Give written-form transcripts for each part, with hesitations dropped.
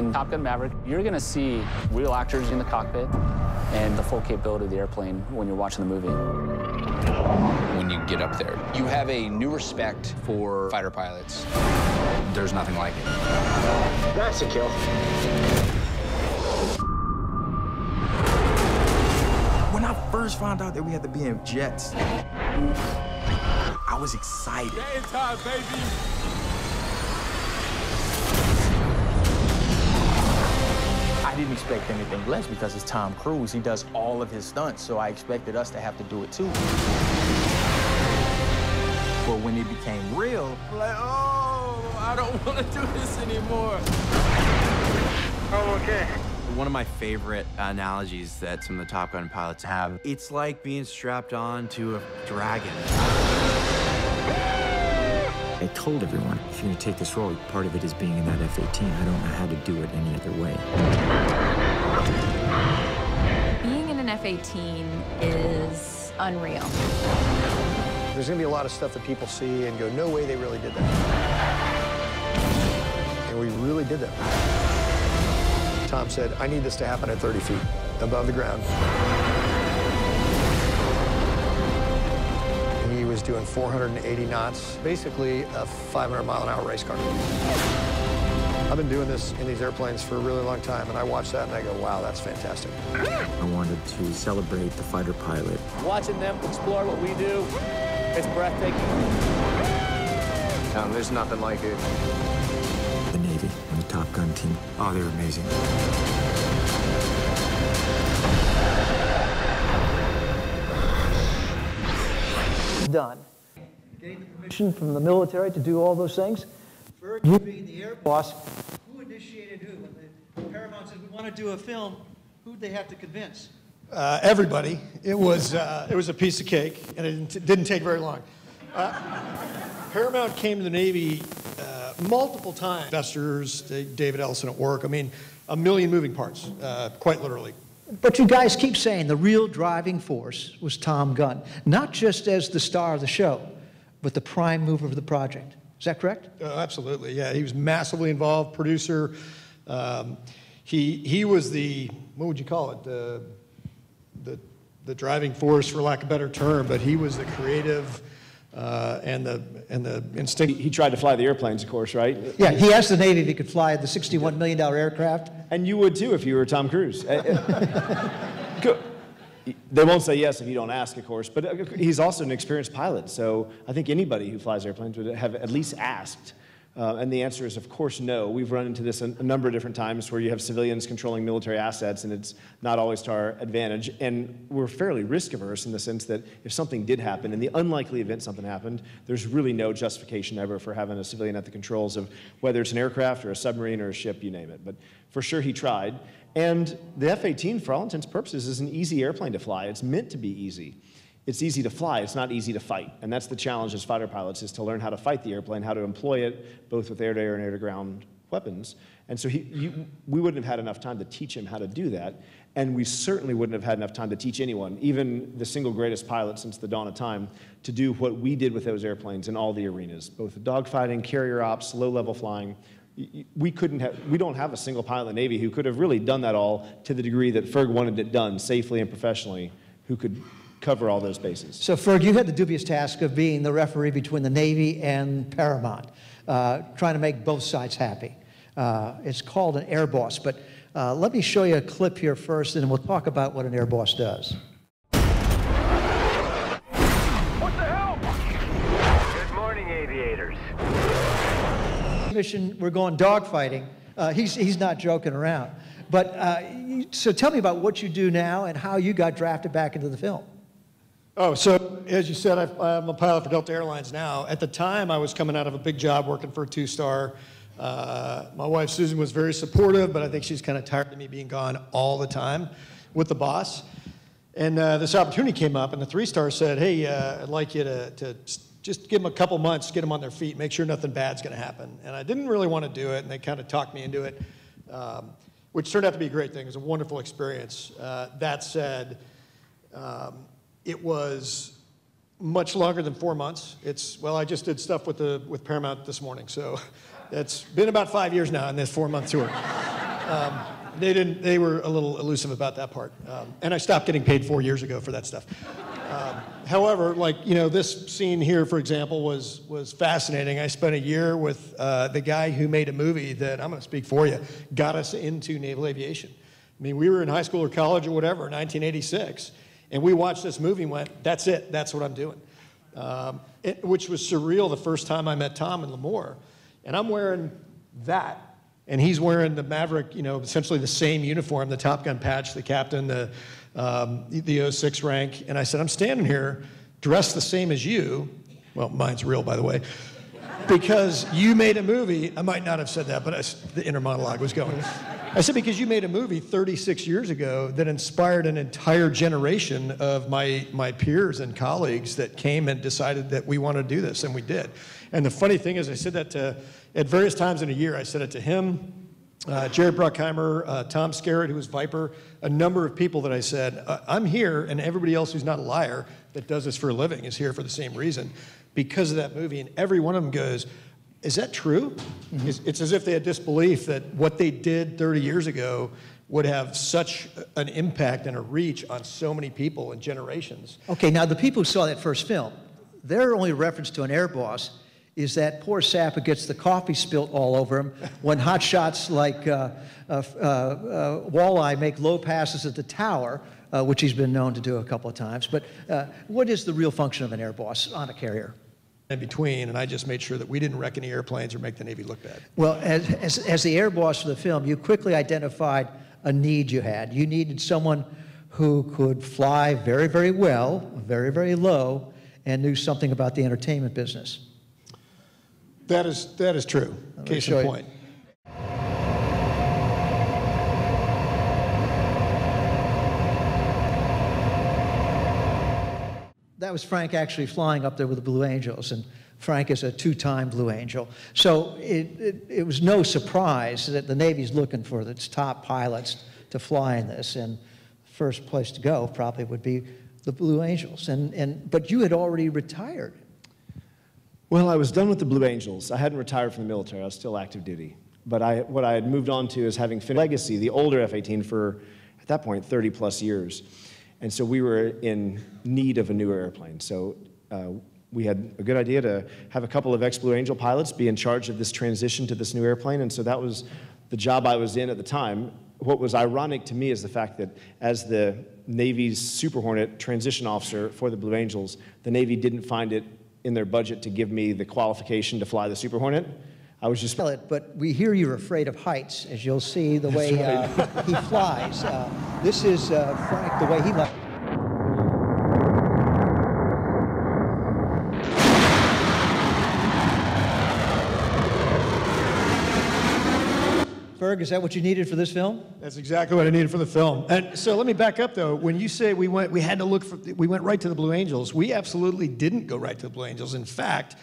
in Top Gun Maverick, you're going to see real actors in the cockpit and the full capability of the airplane when you're watching the movie. When you get up there, you have a new respect for fighter pilots. There's nothing like it. That's a kill. When I first found out that we had to be in jets, I was excited. Game time, baby! I didn't expect anything less because it's Tom Cruise. He does all of his stunts, so I expected us to have to do it too. But when it became real, I'm like, oh, I don't want to do this anymore. Oh, okay. One of my favorite analogies that some of the Top Gun pilots have, it's like being strapped on to a dragon. I told everyone, if you're going to take this role, part of it is being in that F-18. I don't know how to do it any other way. Being in an F-18 is unreal. There's going to be a lot of stuff that people see and go, no way they really did that. And we really did that. Tom said, I need this to happen at 30 feet above the ground. He was doing 480 knots, basically a 500-mile-an-hour race car. I've been doing this in these airplanes for a really long time, and I watch that and I go, wow, that's fantastic. I wanted to celebrate the fighter pilot. Watching them explore what we do, it's breathtaking. There's nothing like it. The Navy and the Top Gun team, oh, they're amazing. Done. Getting the permission from the military to do all those things. Ferg, you being the air boss, who initiated who? When the Paramount said we want to do a film, who'd they have to convince? Everybody. It was a piece of cake, and it didn't take very long. Paramount came to the Navy multiple times. Investors, David Ellison at work. I mean, a million moving parts, quite literally. But you guys keep saying the real driving force was Tom Gunn, not just as the star of the show, but the prime mover of the project. Is that correct? Absolutely, yeah. He was massively involved, producer. He was the, what would you call it, the driving force, for lack of a better term, but he was the creative and the instinct. He tried to fly the airplanes, of course, right? Yeah, he asked the Navy if he could fly the $61 million aircraft. And you would too if you were Tom Cruise. They won't say yes if you don't ask, of course, but he's also an experienced pilot, so I think anybody who flies airplanes would have at least asked. And the answer is, of course, no. We've run into this a number of different times where you have civilians controlling military assets, and it's not always to our advantage. And we're fairly risk-averse in the sense that if something did happen, in the unlikely event something happened, there's really no justification ever for having a civilian at the controls of whether it's an aircraft or a submarine or a ship, you name it. But for sure, he tried. And the F-18, for all intents and purposes, is an easy airplane to fly. It's meant to be easy. It's easy to fly, it's not easy to fight. And that's the challenge as fighter pilots, is to learn how to fight the airplane, how to employ it, both with air-to-air and air-to-ground weapons. And so we wouldn't have had enough time to teach him how to do that. And we certainly wouldn't have had enough time to teach anyone, even the single greatest pilot since the dawn of time, to do what we did with those airplanes in all the arenas, both dogfighting, carrier ops, low-level flying. We don't have a single pilot in the Navy who could have really done that all to the degree that Ferg wanted it done safely and professionally, who could cover all those bases. So Ferg, you had the dubious task of being the referee between the Navy and Paramount, trying to make both sides happy. It's called an air boss, but let me show you a clip here first, and then we'll talk about what an air boss does. What the hell? Good morning, aviators. Mission, we're going dogfighting. He's not joking around. But so tell me about what you do now and how you got drafted back into the film. Oh, so as you said, I'm a pilot for Delta Airlines now. At the time, I was coming out of a big job working for a two-star. My wife, Susan, was very supportive, but I think she's kind of tired of me being gone all the time with the boss. And this opportunity came up, and the three-star said, hey, I'd like you to just give them a couple months, get them on their feet, make sure nothing bad's going to happen. And I didn't really want to do it, and they kind of talked me into it, which turned out to be a great thing. It was a wonderful experience. That said, it was much longer than 4 months. Well, I just did stuff with Paramount this morning, so it's been about 5 years now in this 4-month tour. They were a little elusive about that part. And I stopped getting paid 4 years ago for that stuff. However, like, you know, this scene here, for example, was fascinating. I spent a year with the guy who made a movie that, I'm going to speak for you, got us into naval aviation. I mean, we were in high school or college or whatever, 1986, and we watched this movie and went, that's it, that's what I'm doing. Which was surreal the first time I met Tom and Lamore. And I'm wearing that, and he's wearing the Maverick, you know, essentially the same uniform, the Top Gun patch, the captain, the 06 rank. And I said, I'm standing here dressed the same as you. Well, mine's real, by the way. Because you made a movie. I might not have said that, but the inner monologue was going. I said, because you made a movie 36 years ago that inspired an entire generation of my peers and colleagues that came and decided that we want to do this, and we did. And the funny thing is, I said that at various times in a year. I said it to him, Jared Bruckheimer, Tom Skerritt, who was Viper, a number of people that I said, I'm here, and everybody else who's not a liar that does this for a living is here for the same reason, because of that movie. And every one of them goes, is that true? Mm-hmm. It's as if they had disbelief that what they did 30 years ago would have such an impact and a reach on so many people and generations. Okay, now the people who saw that first film, their only reference to an air boss is that poor sap who gets the coffee spilt all over him when hot shots like Walleye make low passes at the tower, which he's been known to do a couple of times. But what is the real function of an air boss on a carrier? In between, and I just made sure that we didn't wreck any airplanes or make the Navy look bad. Well, as the air boss for the film, you quickly identified a need you had. You needed someone who could fly very, very well, very, very low, and knew something about the entertainment business. That is true. Case in point. That was Frank actually flying up there with the Blue Angels, and Frank is a two-time Blue Angel. So it was no surprise that the Navy's looking for its top pilots to fly in this, and first place to go probably would be the Blue Angels. But you had already retired. Well, I was done with the Blue Angels. I hadn't retired from the military. I was still active duty. But what I had moved on to is having finished Legacy, the older F-18, for, at that point, 30-plus years. And so we were in need of a newer airplane. So we had a good idea to have a couple of ex-Blue Angel pilots be in charge of this transition to this new airplane. And so that was the job I was in at the time. What was ironic to me is the fact that as the Navy's Super Hornet transition officer for the Blue Angels, the Navy didn't find it in their budget to give me the qualification to fly the Super Hornet. I was just... But we hear you're afraid of heights, as you'll see the way he flies. This is Frank, the way he likes. Ferg, is that what you needed for this film? That's exactly what I needed for the film. And so let me back up, though. When you say we went right to the Blue Angels, we absolutely didn't go right to the Blue Angels. In fact,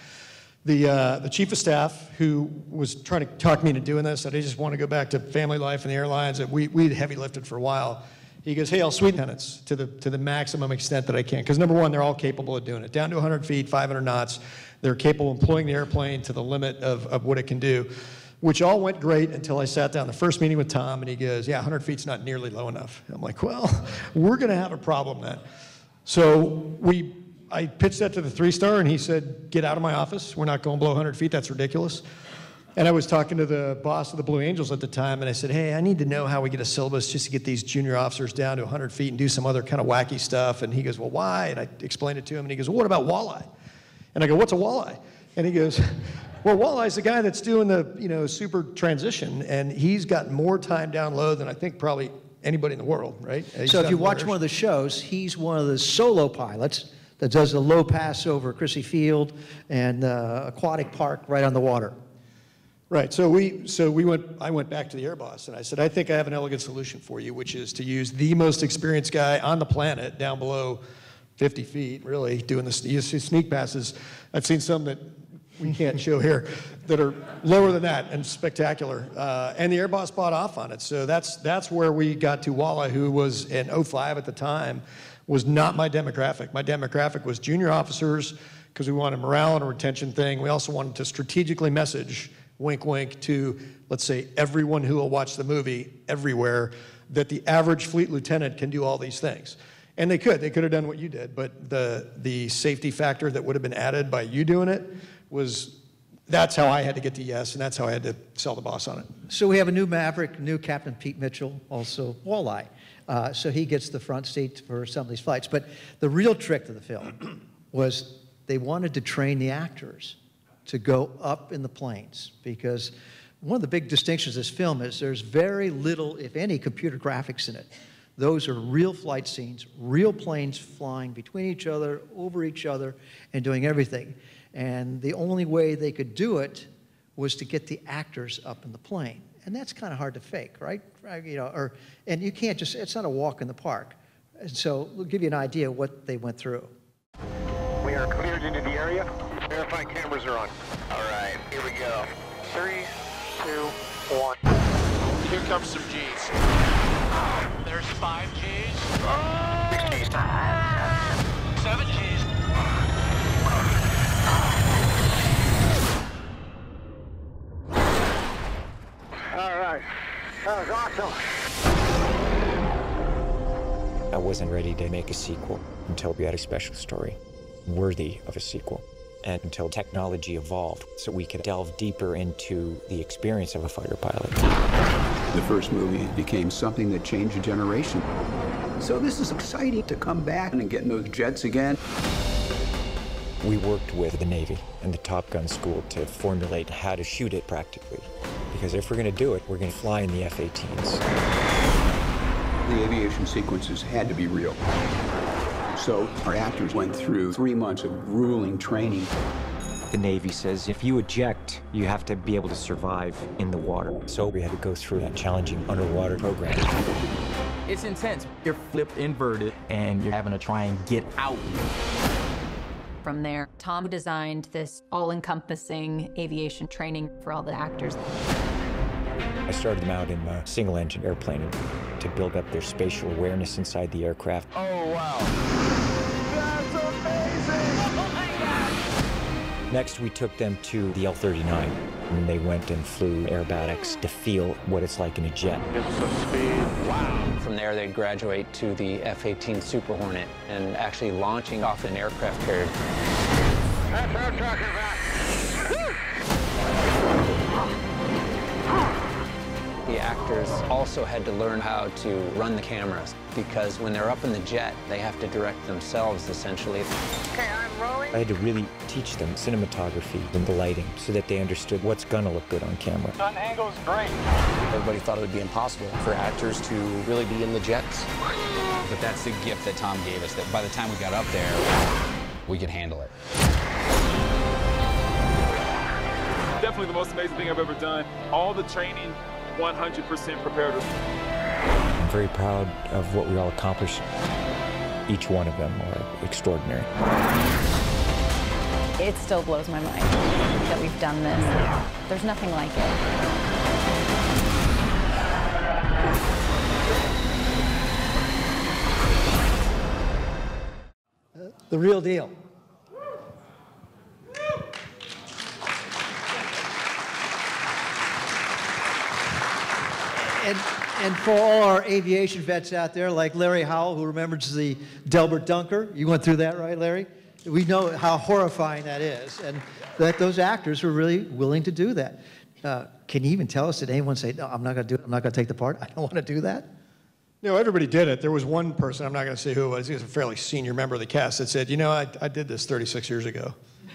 the chief of staff who was trying to talk me into doing this, said I just want to go back to family life and the airlines, and we'd heavy lifted for a while. He goes, hey, I'll sweeten tenants to the maximum extent that I can. Because number one, they're all capable of doing it. Down to 100 feet, 500 knots, they're capable of employing the airplane to the limit of what it can do, which all went great until I sat down the first meeting with Tom, and he goes, yeah, 100 feet's not nearly low enough. I'm like, well, we're going to have a problem then. So I pitched that to the 3-star, and he said, get out of my office. We're not going below 100 feet. That's ridiculous. And I was talking to the boss of the Blue Angels at the time, and I said, hey, I need to know how we get a syllabus just to get these junior officers down to 100 feet and do some other kind of wacky stuff. And he goes, well, why? And I explained it to him, and he goes, well, what about walleye? And I go, what's a walleye? And he goes, well, Walleye's the guy that's doing the super transition, and he's got more time down low than I think probably anybody in the world, right? So if you watch one of the shows, he's one of the solo pilots that does the low pass over Crissy Field and Aquatic Park right on the water. Right. So I went back to the air boss, and I said, I think I have an elegant solution for you, which is to use the most experienced guy on the planet down below 50 feet, really, doing the sneak passes. I've seen some that we can't show here that are lower than that and spectacular. And the air boss bought off on it. So that's where we got to Walleye, who was in 05 at the time, was not my demographic. My demographic was junior officers, because we wanted morale and a retention thing. We also wanted to strategically message wink, wink, to, let's say, everyone who will watch the movie everywhere, that the average fleet lieutenant can do all these things. And they could have done what you did, but the safety factor that would have been added by you doing it that's how I had to get to yes, and that's how I had to sell the boss on it. So we have a new Maverick, new Captain Pete Mitchell, also Walleye. So he gets the front seat for some of these flights. But the real trick to the film was they wanted to train the actors to go up in the planes, because one of the big distinctions of this film is there's very little, if any, computer graphics in it. Those are real flight scenes, real planes flying between each other, over each other, and doing everything. And the only way they could do it was to get the actors up in the plane. And that's kind of hard to fake, right? You know, and you can't just, it's not a walk in the park. And so we'll give you an idea of what they went through. We are cleared into the area. Verify cameras are on. All right, here we go. 3, 2, 1. Here comes some G's. There's 5 G's. 6 G's. 7 G's. All right. That was awesome. I wasn't ready to make a sequel until we had a special story worthy of a sequel, and until technology evolved so we could delve deeper into the experience of a fighter pilot. The first movie became something that changed a generation. So this is exciting to come back and get in those jets again. We worked with the Navy and the Top Gun school to formulate how to shoot it practically. Because if we're going to do it, we're going to fly in the F-18s. The aviation sequences had to be real. So our actors went through 3 months of grueling training. The Navy says if you eject, you have to be able to survive in the water. So we had to go through that challenging underwater program. It's intense. You're flipped inverted, and you're having to try and get out. From there, Tom designed this all-encompassing aviation training for all the actors. I started them out in a single-engine airplane to build up their spatial awareness inside the aircraft. Oh, wow. That's amazing! Oh, my God! Next, we took them to the L-39, and they went and flew aerobatics to feel what it's like in a jet. Get some speed. Wow. From there, they'd graduate to the F-18 Super Hornet and actually launching off an aircraft carrier. That's what I'm talking about. The actors also had to learn how to run the cameras, because when they're up in the jet, they have to direct themselves, essentially. Okay, I'm rolling. I had to really teach them cinematography and the lighting so that they understood what's gonna look good on camera. Sun angle's great. Everybody thought it would be impossible for actors to really be in the jets. But that's the gift that Tom gave us, that by the time we got up there, we could handle it. Definitely the most amazing thing I've ever done. All the training, 100% prepared us. I'm very proud of what we all accomplished. Each one of them are extraordinary. It still blows my mind that we've done this. There's nothing like it. The real deal. And for all our aviation vets out there, like Larry Howell, who remembers the Delbert Dunker, you went through that, right, Larry? We know how horrifying that is, and that those actors were really willing to do that. Can you even tell us, did anyone say, no, I'm not going to do it, I'm not going to take the part, I don't want to do that? No, everybody did it. There was one person, I'm not going to say who it was, he was a fairly senior member of the cast, that said, you know, I did this 36 years ago.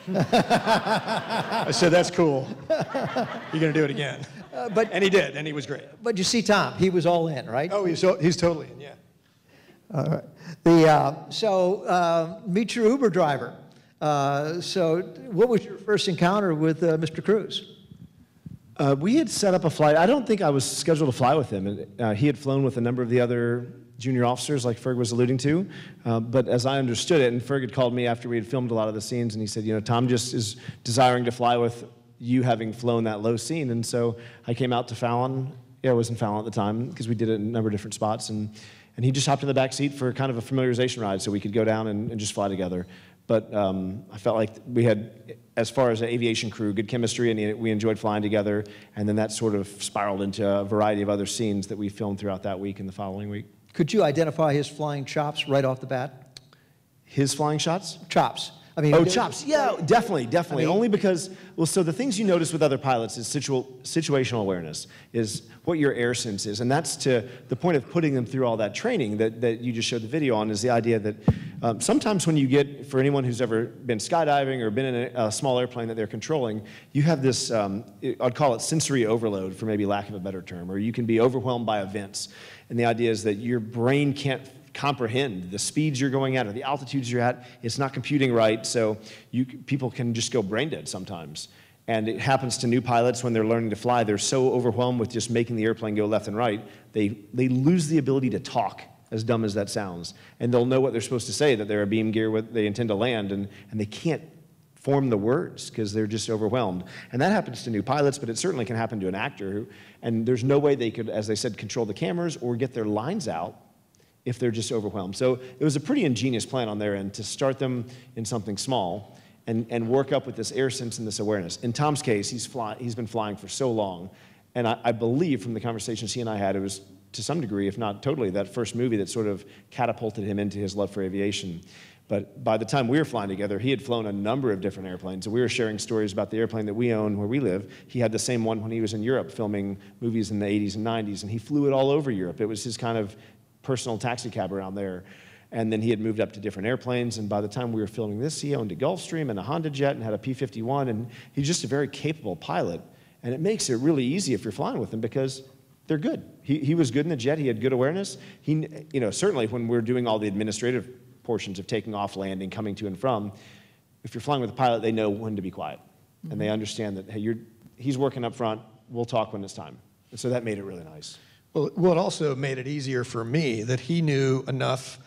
I said, that's cool. You're going to do it again. And he did, and he was great. But you see Tom, he was all in, right? Oh, he's totally in, yeah. All right. Meet your Uber driver. So what was your first encounter with Mr. Cruz? We had set up a flight. I don't think I was scheduled to fly with him. He had flown with a number of the other junior officers, like Ferg was alluding to. But as I understood it, and Ferg had called me after we had filmed a lot of the scenes, and he said, you know, Tom just is desiring to fly with you having flown that low scene. And so I came out to Fallon. Yeah, I was in Fallon at the time, because we did it in a number of different spots. And he just hopped in the back seat for kind of a familiarization ride so we could go down and just fly together. But I felt like we had, as far as an aviation crew, good chemistry, and we enjoyed flying together. And then that sort of spiraled into a variety of other scenes that we filmed throughout that week and the following week. Could you identify his flying chops right off the bat? His flying shots? Chops. I mean, oh, chops. Yeah, definitely. I mean, only because, well, so the things you notice with other pilots is situational awareness, is what your air sense is. And that's to the point of putting them through all that training that you just showed the video on, is the idea that sometimes when you get, for anyone who's ever been skydiving or been in a small airplane that they're controlling, you have this, I'd call it sensory overload, for maybe lack of a better term, or you can be overwhelmed by events. And the idea is that your brain can't comprehend the speeds you're going at or the altitudes you're at. It's not computing right, so people can just go brain dead sometimes. And it happens to new pilots when they're learning to fly. They're so overwhelmed with just making the airplane go left and right, they lose the ability to talk, as dumb as that sounds. And they'll know what they're supposed to say, that they're a beam gear, what they intend to land, and they can't form the words because they're just overwhelmed. And that happens to new pilots, but it certainly can happen to an actor. And there's no way they could, as they said, control the cameras or get their lines out if they're just overwhelmed. So it was a pretty ingenious plan on their end to start them in something small and work up with this air sense and this awareness. In Tom's case, he's been flying for so long, and I believe from the conversations he and I had, it was to some degree, if not totally, that first movie that sort of catapulted him into his love for aviation. But by the time we were flying together, he had flown a number of different airplanes. And we were sharing stories about the airplane that we own where we live. He had the same one when he was in Europe filming movies in the 80s and 90s, and he flew it all over Europe. It was his kind of personal taxi cab around there. And then he had moved up to different airplanes, and by the time we were filming this, he owned a Gulfstream and a Honda Jet and had a P-51, and he's just a very capable pilot. And it makes it really easy if you're flying with him because they're good. He was good in the jet. He had good awareness. Certainly when we're doing all the administrative portions of taking off, landing, coming to and from, if you're flying with a pilot, they know when to be quiet. Mm-hmm. And they understand that, hey, he's working up front, we'll talk when it's time. And so that made it really nice. Well, it also made it easier for me that he knew enough.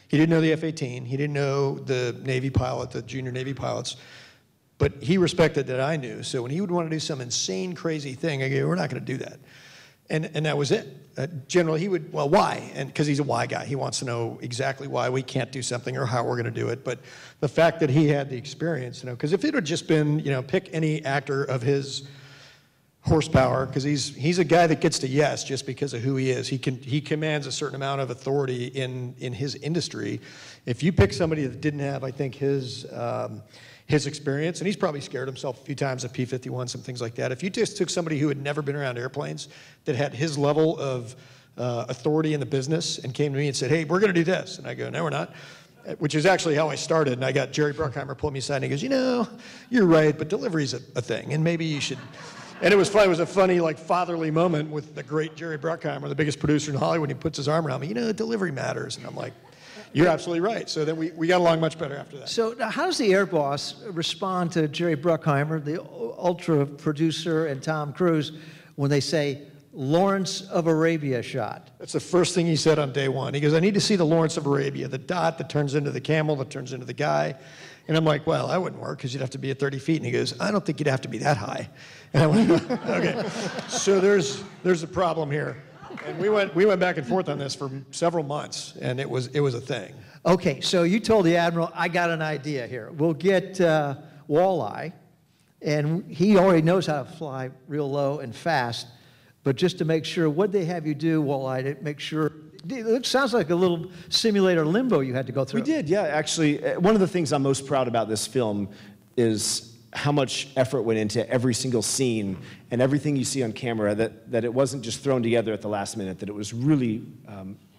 He didn't know the F-18. He didn't know the Navy pilot, the junior Navy pilots. But he respected that I knew. So when he would want to do some insane, crazy thing, I go, we're not going to do that. And that was it. Generally, he would, well, why? And because he's a why guy. He wants to know exactly why we can't do something or how we're going to do it. But the fact that he had the experience, because if it had just been, pick any actor of his horsepower, because he's a guy that gets to yes just because of who he is. He commands a certain amount of authority in his industry. If you pick somebody that didn't have, I think, his experience, and he's probably scared himself a few times at P-51, some things like that. If you just took somebody who had never been around airplanes, that had his level of authority in the business, and came to me and said, hey, we're going to do this. And I go, no, we're not. Which is actually how I started. And I got Jerry Bruckheimer pull me aside, and he goes, you're right, but delivery's a thing, and maybe you should. And it was fun. It was a funny, fatherly moment with the great Jerry Bruckheimer, the biggest producer in Hollywood. He puts his arm around me, delivery matters. And I'm like, you're absolutely right. So then we got along much better after that. So now how does the Air Boss respond to Jerry Bruckheimer, the ultra producer, and Tom Cruise when they say Lawrence of Arabia shot? That's the first thing he said on day one. He goes, I need to see the Lawrence of Arabia, the dot that turns into the camel, that turns into the guy. And I'm like, well, that wouldn't work because you'd have to be at 30 feet. And he goes, I don't think you'd have to be that high. And I went, okay. So there's a problem here. And we went back and forth on this for several months, and it was a thing. Okay, so you told the Admiral, I got an idea here. We'll get Walleye, and he already knows how to fly real low and fast, but just to make sure, what'd they have you do, Walleye, to make sure? It sounds like a little simulator limbo you had to go through. We did, yeah. Actually, one of the things I'm most proud about this film is how much effort went into every single scene and everything you see on camera, that it wasn't just thrown together at the last minute, that it was really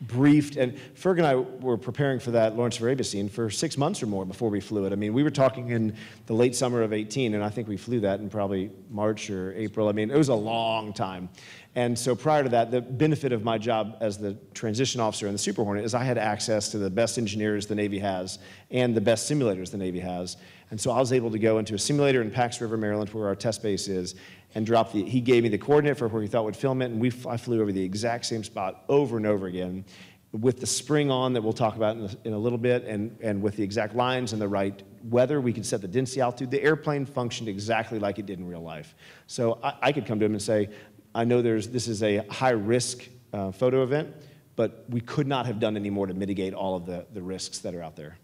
briefed. And Ferg and I were preparing for that Lawrence of Arabia scene for 6 months or more before we flew it. I mean, we were talking in the late summer of 18, and I think we flew that in probably March or April. I mean, it was a long time. And so prior to that, the benefit of my job as the transition officer in the Super Hornet is I had access to the best engineers the Navy has and the best simulators the Navy has. And so I was able to go into a simulator in Pax River, Maryland, where our test base is, and he gave me the coordinate for where he thought would film it, and I flew over the exact same spot over and over again with the spring on that we'll talk about in a little bit, and with the exact lines and the right weather. We could set the density altitude. The airplane functioned exactly like it did in real life. So I could come to him and say, I know this is a high-risk photo event, but we could not have done any more to mitigate all of the risks that are out there.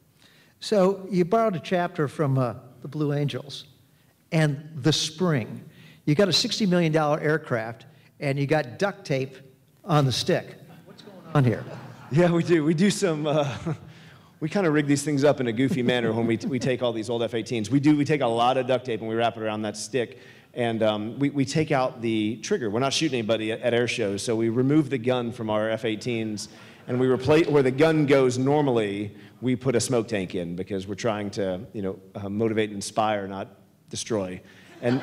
So you borrowed a chapter from the Blue Angels and the spring. You got a $60 million aircraft and you got duct tape on the stick. What's going on here? Yeah, we do. We do some, we kind of rig these things up in a goofy manner when we take all these old F-18s. We take a lot of duct tape and we wrap it around that stick. And we take out the trigger. We're not shooting anybody at air shows, so we remove the gun from our F-18s, and we replace where the gun goes normally. We put a smoke tank in because we're trying to, motivate and inspire, not destroy. And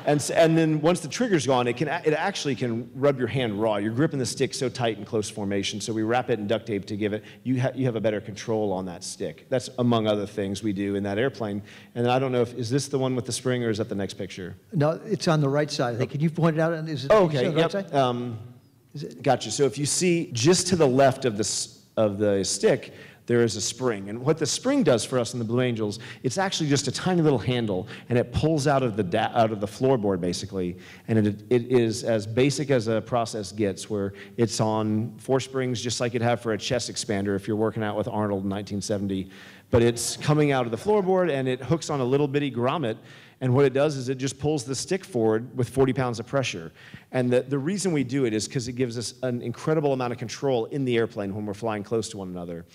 then once the trigger's gone, it actually can rub your hand raw. You're gripping the stick so tight in close formation, so we wrap it in duct tape to give it, you have a better control on that stick. That's among other things we do in that airplane. And I don't know is this the one with the spring or is that the next picture? No, it's on the right side. I think. Can you point it out? Is it, okay, is it the right side? Gotcha. So if you see just to the left of the stick, there is a spring. And what the spring does for us in the Blue Angels, it's actually just a tiny little handle, and it pulls out of the floorboard, basically. And it is as basic as a process gets, where it's on 4 springs, just like you'd have for a chest expander if you're working out with Arnold in 1970. But it's coming out of the floorboard, and it hooks on a little bitty grommet. And what it does is it just pulls the stick forward with 40 pounds of pressure. And the reason we do it is because it gives us an incredible amount of control in the airplane when we're flying close to one another.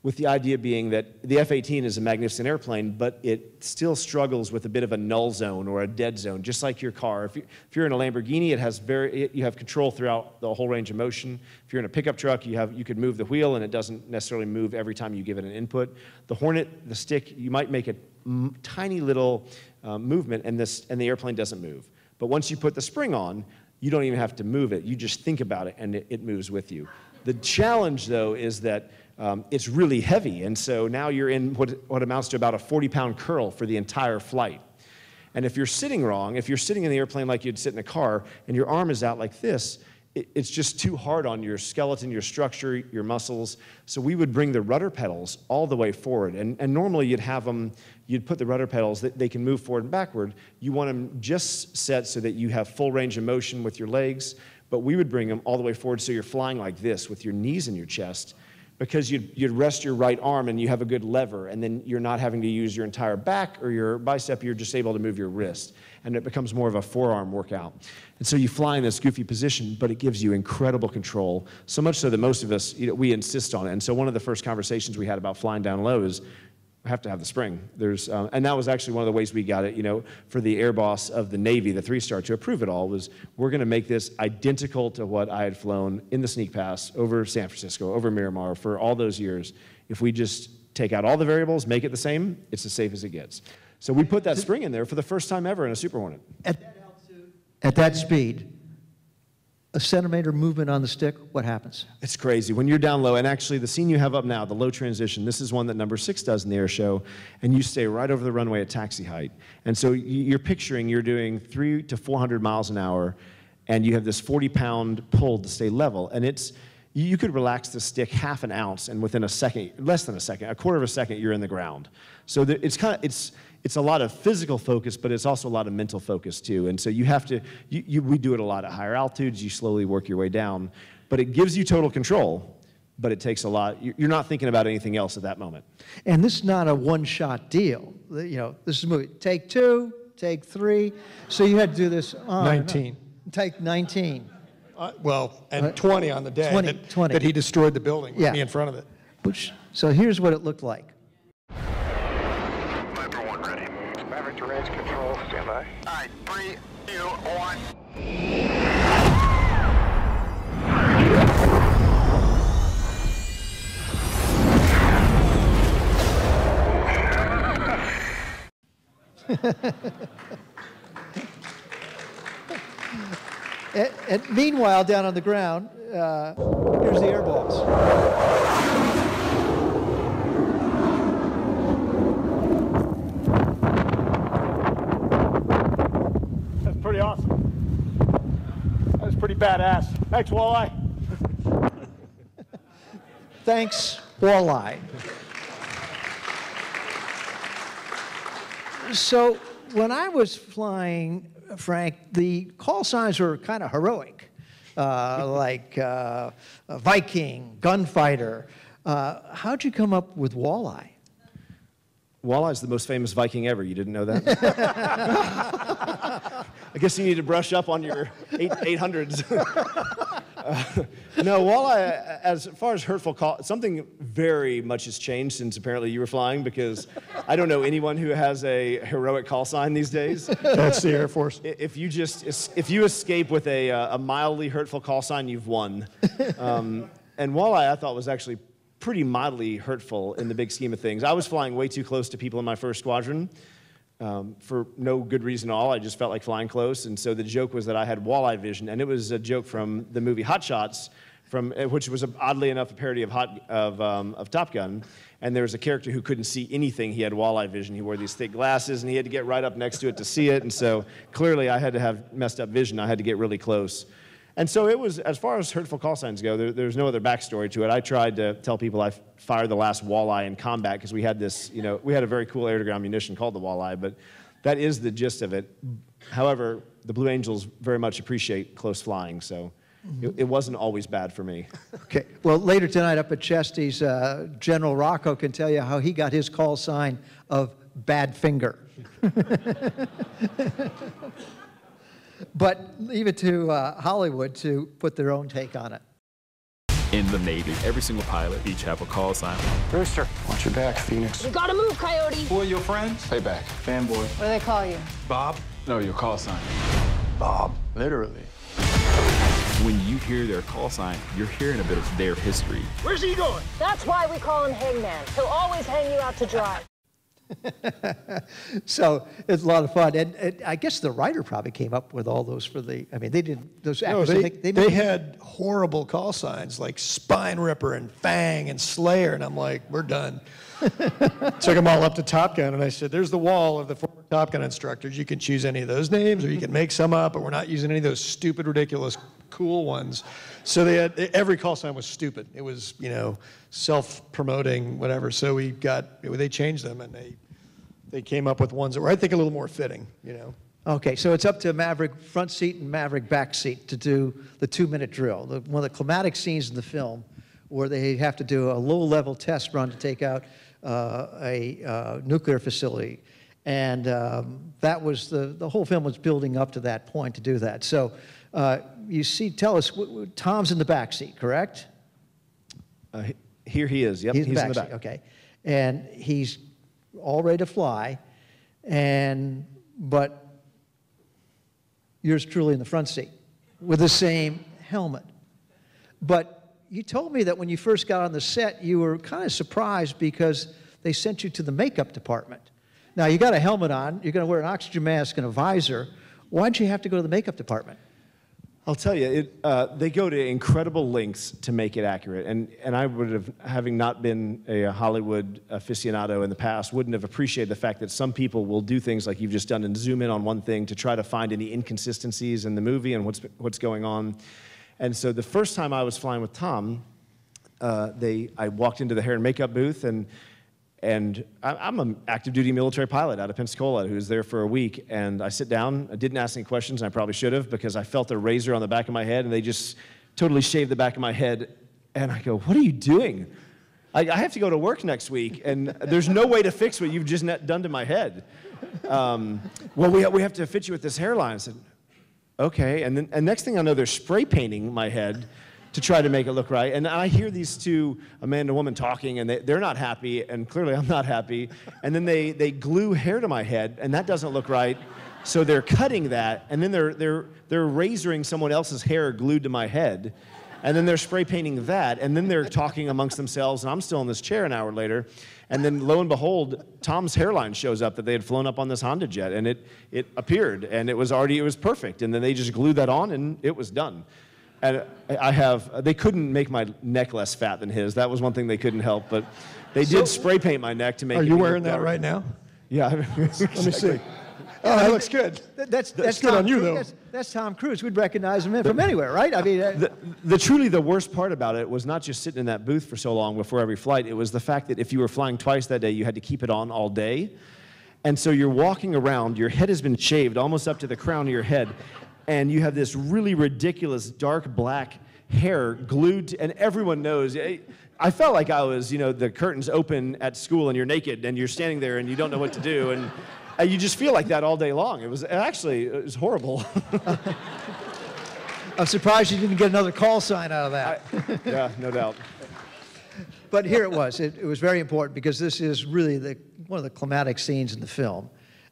With the idea being that the F-18 is a magnificent airplane, but it still struggles with a bit of a null zone or a dead zone, just like your car. If you're in a Lamborghini, you have control throughout the whole range of motion. If you're in a pickup truck, you could move the wheel, and it doesn't necessarily move every time you give it an input. The Hornet, the stick, you might make a tiny little movement, and the airplane doesn't move. But once you put the spring on, you don't even have to move it. You just think about it, and it moves with you. The challenge, though, is that it's really heavy, and so now you're in what amounts to about a 40-pound curl for the entire flight. And if you're sitting wrong, if you're sitting in the airplane like you'd sit in a car, and your arm is out like this, it's just too hard on your skeleton, your structure, your muscles. So we would bring the rudder pedals all the way forward, and normally you'd put the rudder pedals that they can move forward and backward. You want them just set so that you have full range of motion with your legs, but we would bring them all the way forward so you're flying like this with your knees in your chest, because you'd rest your right arm and you have a good lever, and then you're not having to use your entire back or your bicep, you're just able to move your wrist. And it becomes more of a forearm workout. And so you fly in this goofy position, but it gives you incredible control, so much so that most of us, we insist on it. And so one of the first conversations we had about flying down low is, we have to have the spring. And that was actually one of the ways we got it, for the air boss of the Navy, the 3-star, to approve it all, was we're going to make this identical to what I had flown in the Sneak Pass over San Francisco, over Miramar for all those years. If we just take out all the variables, make it the same, it's as safe as it gets. So we put that spring in there for the first time ever in a Super Hornet. At that altitude, at that speed, a centimeter movement on the stick, what happens? It's crazy. When you're down low, and actually the scene you have up now, the low transition, this is one that number 6 does in the air show, and you stay right over the runway at taxi height. And so you're picturing you're doing 300 to 400 miles an hour, and you have this 40-pound pull to stay level. And you could relax the stick half an ounce, and within a second, less than a second, a quarter of a second, you're in the ground. So it's a lot of physical focus, but it's also a lot of mental focus too. And so you have to, we do it a lot at higher altitudes, you slowly work your way down, but it gives you total control, but it takes a lot. You're not thinking about anything else at that moment. And this is not a one-shot deal. This is a movie. Take 2, take 3. So you had to do this on 19. Take 19. And 20 on the day 20. that he destroyed the building with me in front of it. So here's what it looked like. Viper 1 ready. Maverick to range control, stand by. All right, 3, 2, 1. And meanwhile, down on the ground, here's the air boss. That's pretty awesome. That's pretty badass. Thanks, Walleye. Thanks, Walleye. So when I was flying, Frank, the call signs were kind of heroic, like Viking, Gunfighter. How'd you come up with Walleye? Walleye's the most famous Viking ever. You didn't know that? I guess you need to brush up on your 800s. No, walleye, as far as hurtful call, something very much has changed since apparently you were flying, because I don't know anyone who has a heroic call sign these days. That's the Air Force. If you escape with a mildly hurtful call sign, you've won. And walleye, I thought, was actually pretty mildly hurtful in the big scheme of things. I was flying way too close to people in my first squadron for no good reason at all. I just felt like flying close, and so the joke was that I had walleye vision, and it was a joke from the movie Hot Shots, which was oddly enough a parody of Top Gun. And there was a character who couldn't see anything. He had walleye vision. He wore these thick glasses, and he had to get right up next to it to see it. And so clearly, I had to have messed up vision. I had to get really close. And so it was, as far as hurtful call signs go, there's no other backstory to it. I tried to tell people I fired the last walleye in combat because we had this, we had a very cool air-to-ground munition called the walleye, but that is the gist of it. However, the Blue Angels very much appreciate close flying, so it wasn't always bad for me. Okay. Well, later tonight up at Chesty's, General Rocco can tell you how he got his call sign of bad finger. But leave it to Hollywood to put their own take on it. In the Navy, every single pilot each have a call sign. Rooster, watch your back, Phoenix. You gotta move, Coyote. Who are your friends? Pay back. Fanboy. What do they call you? Bob? No, your call sign. Bob. Literally. When you hear their call sign, you're hearing a bit of their history. Where's he going? That's why we call him Hangman. He'll always hang you out to dry. So it's a lot of fun, and I guess the writer probably came up with all those for the. I mean, they did those actors. No, they had horrible call signs like Spine Ripper and Fang and Slayer, and I'm like, we're done. Took them all up to Top Gun, and I said, there's the wall of the former Top Gun instructors. You can choose any of those names, or you can make some up, but we're not using any of those stupid, ridiculous, cool ones. So they had, every call sign was stupid. It was, self-promoting, whatever. So they changed them, and they came up with ones that were, I think, a little more fitting, Okay, so it's up to Maverick front seat and Maverick back seat to do the 2-minute drill. One of the climatic scenes in the film where they have to do a low-level test run to take out a nuclear facility. And that was the whole film was building up to that point to do that. So tell us, Tom's in the back seat, correct? Here he is, yep, he's in the back back. seat, okay. And he's all ready to fly, but yours truly in the front seat with the same helmet. But you told me that when you first got on the set, you were kind of surprised because they sent you to the makeup department. Now, you got a helmet on, you're going to wear an oxygen mask and a visor. Why'd you have to go to the makeup department? I'll tell you, they go to incredible lengths to make it accurate. And I would have, having not been a Hollywood aficionado in the past, wouldn't have appreciated the fact that some people will do things like you've just done and zoom in on one thing to try to find any inconsistencies in the movie and what's going on. And so the first time I was flying with Tom, I walked into the hair and makeup booth, and I'm an active duty military pilot out of Pensacola who was there for a week, and I sit down, I didn't ask any questions, and I probably should have, because I felt a razor on the back of my head, and they just totally shaved the back of my head, and I go, what are you doing? I have to go to work next week, and there's no way to fix what you've just done to my head. Well, we have to fit you with this hairline. I said, okay, and next thing I know, they're spray painting my head to try to make it look right. And I hear these two, a man and a woman, talking, and they're not happy, and clearly I'm not happy. And then they glue hair to my head, and that doesn't look right. So they're cutting that, and then they're razoring someone else's hair glued to my head. And then they're spray painting that, and then they're talking amongst themselves, and I'm still in this chair an hour later. And then lo and behold, Tom's hairline shows up that they had flown up on this Honda jet, and it appeared, and it was perfect. And then they just glued that on, and it was done. And they couldn't make my neck less fat than his. That was one thing they couldn't help, but they did spray paint my neck to make it. Are you wearing that right now? Yeah. Let me see. Oh, that looks good. That's good on you, though. That's Tom Cruise. We'd recognize him from anywhere, right? I mean, the worst part about it was not just sitting in that booth for so long before every flight. It was the fact that if you were flying twice that day, you had to keep it on all day. And so you're walking around, your head has been shaved almost up to the crown of your head, and you have this really ridiculous dark black hair glued to, and everyone knows, I felt like I was, you know, the curtains open at school and you're naked and you're standing there and you don't know what to do, and you just feel like that all day long. It was horrible. I'm surprised you didn't get another call sign out of that. Yeah, no doubt. But here it was. It was very important because this is really one of the climatic scenes in the film.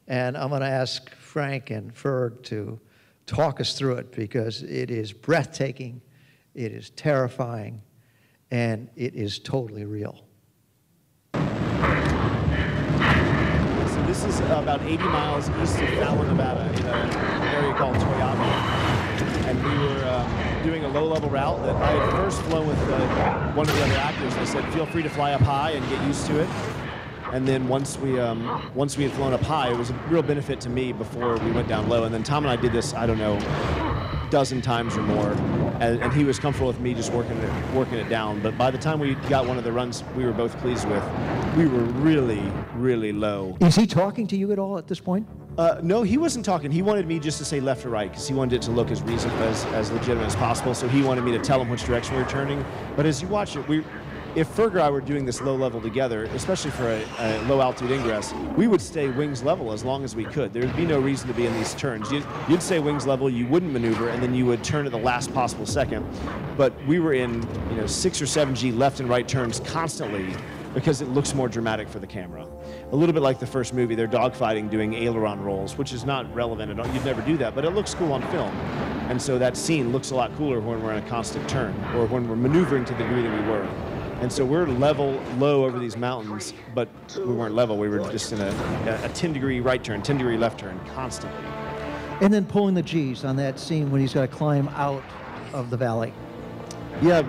And I'm going to ask Frank and Ferg to talk us through it because it is breathtaking, it is terrifying, and it is totally real. So this is about 80 miles east of Fallon, Nevada, in an area called Toyama. And we were doing a low-level route that I had first flown with one of the other actors. They said, feel free to fly up high and get used to it. And then once we had flown up high, it was a real benefit to me before we went down low. And then Tom and I did this, I don't know, a dozen times or more. And he was comfortable with me just working it down. But by the time we got one of the runs we were both pleased with, we were really, really low. Is he talking to you at all at this point? No, he wasn't talking. He wanted me just to say left or right because he wanted it to look as reasonable, as legitimate as possible. So he wanted me to tell him which direction we were turning. But as you watch it, if Ferg or I were doing this low level together, especially for a low altitude ingress, we would stay wings level as long as we could. There would be no reason to be in these turns. You'd stay wings level, you wouldn't maneuver, and then you would turn at the last possible second. But we were in 6 or 7 G left and right turns constantly because it looks more dramatic for the camera. A little bit like the first movie, they're dogfighting doing aileron rolls, which is not relevant at all. You'd never do that, but it looks cool on film. And so that scene looks a lot cooler when we're in a constant turn or when we're maneuvering to the degree that we were. And so we're low over these mountains, but we weren't level. We were just in a 10-degree right turn, 10-degree left turn, constantly. And then pulling the G's on that scene when he's got to climb out of the valley. Yeah,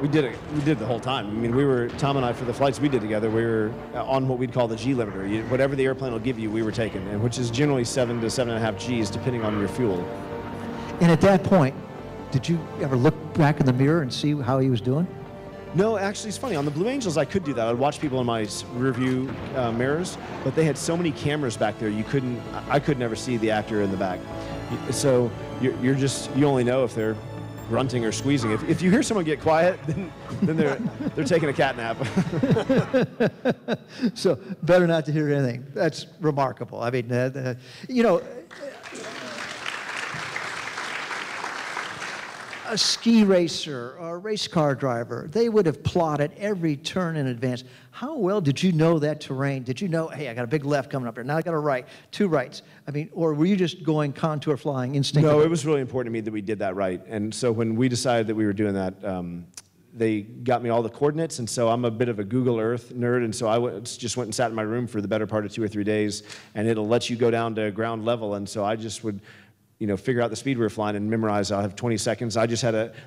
we did it. We did it the whole time. I mean, Tom and I, for the flights we did together, we were on what we'd call the G limiter. Whatever the airplane will give you, we were taking, and which is generally 7 to 7.5 Gs, depending on your fuel. And at that point, did you ever look back in the mirror and see how he was doing? No, actually, it's funny. On the Blue Angels, I could do that. I'd watch people in my rear view mirrors, but they had so many cameras back there, I could never see the actor in the back. So you only know if they're grunting or squeezing. If you hear someone get quiet, then they're taking a cat nap. So better not to hear anything. That's remarkable. I mean, a ski racer or a race car driver, they would have plotted every turn in advance. How well did you know that terrain? Did you know, hey, I got a big left coming up here, now I got a right, 2 rights? I mean, or were you just going contour flying instinctively? No, it was really important to me that we did that right. And so when we decided that we were doing that, they got me all the coordinates, and so I'm a bit of a Google Earth nerd, and so I just went and sat in my room for the better part of 2 or 3 days, and it'll let you go down to ground level, and so I just would figure out the speed we were flying and memorize. I'll have 20 seconds.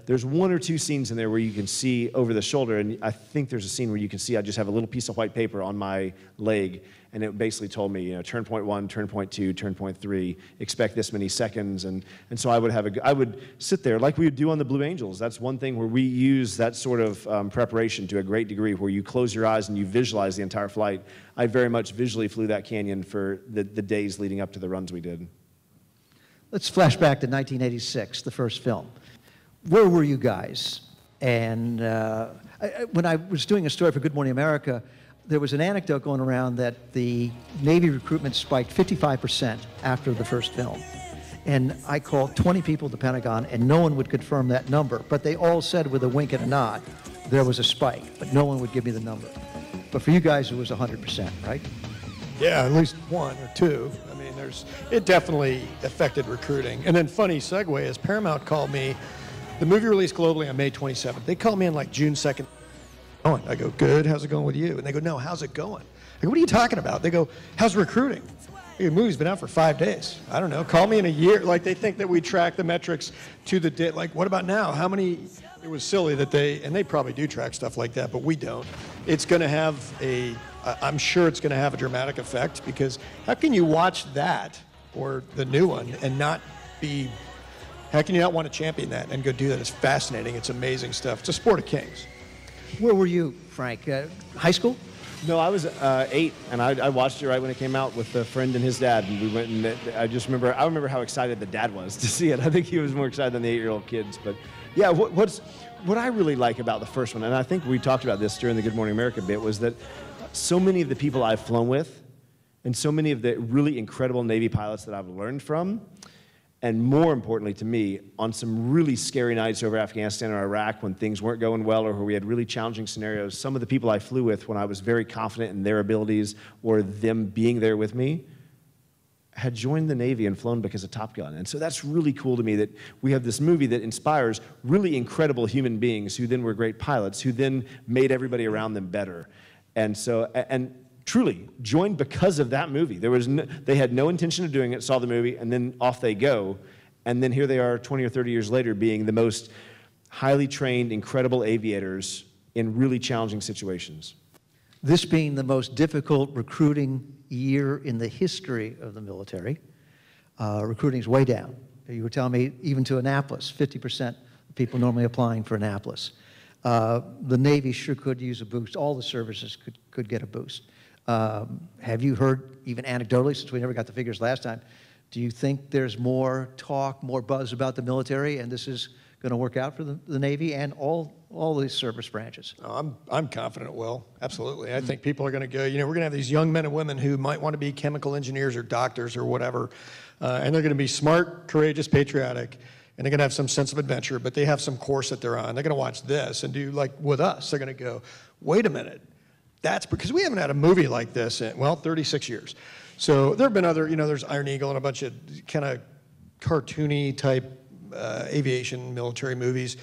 There's 1 or 2 scenes in there where you can see over the shoulder, and I think there's a scene where you can see I just have a little piece of white paper on my leg, and it basically told me, turn point 1, turn point 2, turn point 3, expect this many seconds, and so I would sit there like we would do on the Blue Angels. That's one thing where we use that sort of preparation to a great degree, where you close your eyes and you visualize the entire flight. I very much visually flew that canyon for the days leading up to the runs we did. Let's flash back to 1986, the first film. Where were you guys? And when I was doing a story for Good Morning America, there was an anecdote going around that the Navy recruitment spiked 55% after the first film. And I called 20 people at the Pentagon, and no one would confirm that number. But they all said with a wink and a nod, there was a spike, but no one would give me the number. But for you guys, it was 100%, right? Yeah, at least 1 or 2. It definitely affected recruiting. And then funny segue is Paramount called me. The movie released globally on May 27th. They called me on like June 2nd. I go, good, how's it going with you? And they go, no, how's it going? I go, what are you talking about? They go, how's recruiting? The movie's been out for 5 days. I don't know, call me in a year. Like they think that we track the metrics to the day. Like what about now? How many, it was silly that they probably do track stuff like that, but we don't. It's gonna have I'm sure it's going to have a dramatic effect, because how can you watch that or the new one and not be, how can you not want to champion that and go do that? It's fascinating. It's amazing stuff. It's a sport of kings. Where were you, Frank? High school? No, I was 8, and I watched it right when it came out with a friend and his dad, and we went, and I remember how excited the dad was to see it. I think he was more excited than the 8-year-old kids. But yeah, what I really like about the first one, and I think we talked about this during the Good Morning America bit, was that so many of the people I've flown with, and so many of the really incredible Navy pilots that I've learned from, and more importantly to me, on some really scary nights over Afghanistan or Iraq when things weren't going well or where we had really challenging scenarios, some of the people I flew with when I was very confident in their abilities or them being there with me had joined the Navy and flown because of Top Gun. And so that's really cool to me that we have this movie that inspires really incredible human beings who then were great pilots, who then made everybody around them better. And so, truly joined because of that movie. They had no intention of doing it, saw the movie, and then off they go. And then here they are 20 or 30 years later being the most highly trained, incredible aviators in really challenging situations. This being the most difficult recruiting year in the history of the military, recruiting is way down. You were telling me even to Annapolis, 50% of people normally applying for Annapolis. The Navy sure could use a boost. All the services could get a boost. Have you heard, even anecdotally, since we never got the figures last time, do you think there's more talk, more buzz about the military, and this is going to work out for the Navy and all these service branches? I'm confident it will, absolutely. I think people are going to go, we're going to have these young men and women who might want to be chemical engineers or doctors or whatever, and they're going to be smart, courageous, patriotic, and they're going to have some sense of adventure, but they have some course that they're on. They're going to watch this and do like with us. They're going to go, wait a minute. That's because we haven't had a movie like this in, 36 years. So there have been other, there's Iron Eagle and a bunch of kind of cartoony type aviation military movies.